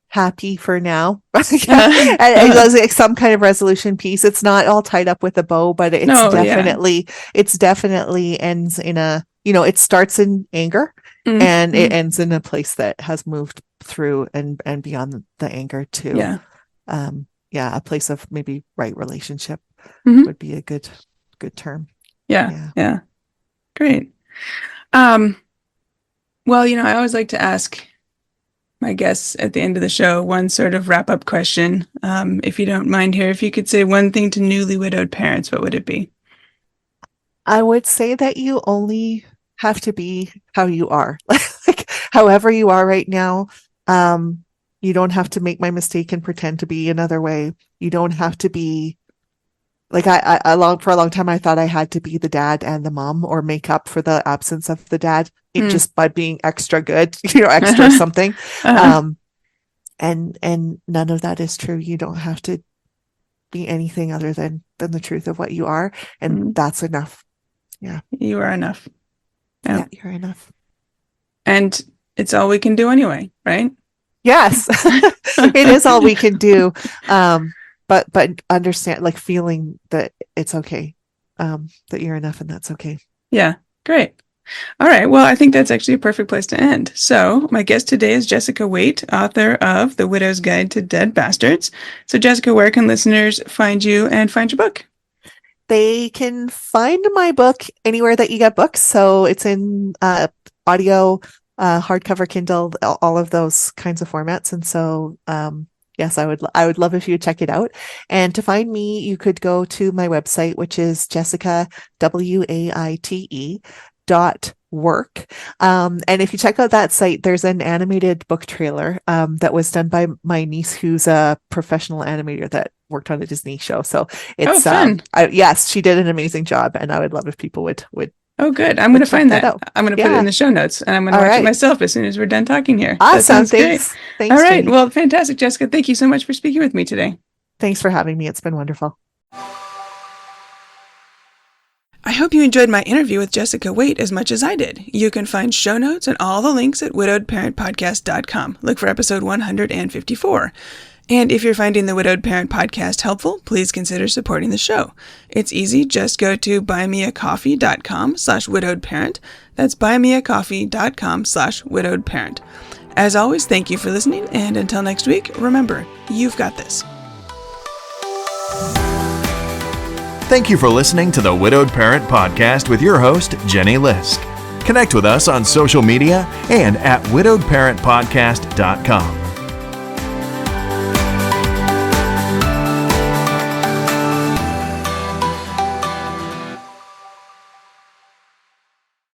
happy for now. And like some kind of resolution piece. It's not all tied up with a bow, but it's definitely ends in a, it starts in anger. And it ends in a place that has moved through and beyond the anger to, a place of maybe right relationship would be a good term. Yeah. Great. Well, I always like to ask my guests at the end of the show one sort of wrap up question. If you don't mind here, if you could say one thing to newly widowed parents, what would it be? I would say that you only have to be how you are, like however you are right now. You don't have to make my mistake and pretend to be another way. You don't have to be like for a long time I thought I had to be the dad and the mom or make up for the absence of the dad just by being extra good, extra something. And none of that is true. You don't have to be anything other than the truth of what you are, and that's enough. Yeah, you are enough. Yeah, you're enough. And it's all we can do anyway, right? Yes, it is all we can do. But understand, like feeling that it's okay, that you're enough and that's okay. Yeah, great. All right. Well, I think that's actually a perfect place to end. So my guest today is Jessica Waite, author of The Widow's Guide to Dead Bastards. So Jessica, where can listeners find you and find your book? They can find my book anywhere that you get books. So it's in audio, hardcover, Kindle, all of those kinds of formats. And so, yes, I would love if you would check it out. And to find me, you could go to my website, which is Jessica, WAITE.work. And if you check out that site, there's an animated book trailer that was done by my niece, who's a professional animator that worked on a Disney show. So it's fun. Yes, she did an amazing job, and I would love if people would. Oh, good. I'm going to find that. I'm going to put it in the show notes, and I'm going to watch it myself as soon as we're done talking here. Awesome. Thanks. All right. Jenny. Well, fantastic, Jessica. Thank you so much for speaking with me today. Thanks for having me. It's been wonderful. I hope you enjoyed my interview with Jessica Waite as much as I did. You can find show notes and all the links at widowedparentpodcast.com. Look for episode 154. And if you're finding the Widowed Parent podcast helpful, please consider supporting the show. It's easy. Just go to buymeacoffee.com/widowedparent. That's buymeacoffee.com/widowedparent. As always, thank you for listening. And until next week, remember, you've got this. Thank you for listening to the Widowed Parent Podcast with your host, Jenny Lisk. Connect with us on social media and at widowedparentpodcast.com.